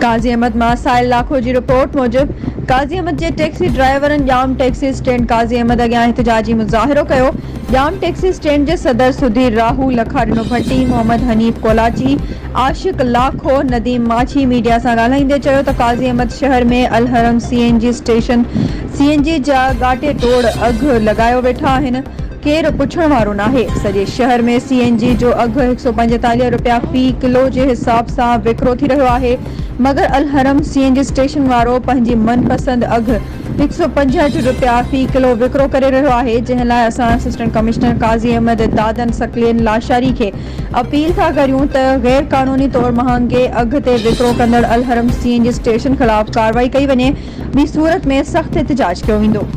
काज़ी अहमद मां साहिल लाखो जी रिपोर्ट मूजिब काज़ी अहमद जे टैक्सी ड्राइवरनि जाम taxi stand काज़ी अहमद अॻियां एहतिजाजी मुज़ाहिरो कयो। जाम टैक्सी स्टैंड जे सदर सुधीर राहू, लखाड़िनो भट्टी, मोहम्मद हनीफ कोलाची, आशिक लाखो, नदीम माछी मीडिया सां ॻाल्हाईंदे चयो त काज़ी अहमद शहर में अलहरम CNG स्टेशन CNG जा गाटे तोड़ अघ लगायो वेठा आहिनि। केर पुछण वारो नाहे। सॼे शहर में CNG जो अघ 145 रुपया फी किलो जे हिसाब सां विकिरो थी रहियो आहे, मगर अलहरम CNG स्टेशन वारो पंहिंजी मनपसंद अघ 165 रुपया फी किलो विकिरो करे रहियो आहे, जंहिं लाइ असां असिस्टेंट कमिश्नर काज़ी अहमद दादन सकलियन लाशारी खे अपील था करियूं त गैर कानूनी तौर महांगे अघ ते विकिरो कंदड़ अलहरम CNG स्टेशन ख़िलाफ़ कार्रवाई कई वञे। ॿी सूरत में सख़्त एहतिजाज कयो वेंदो।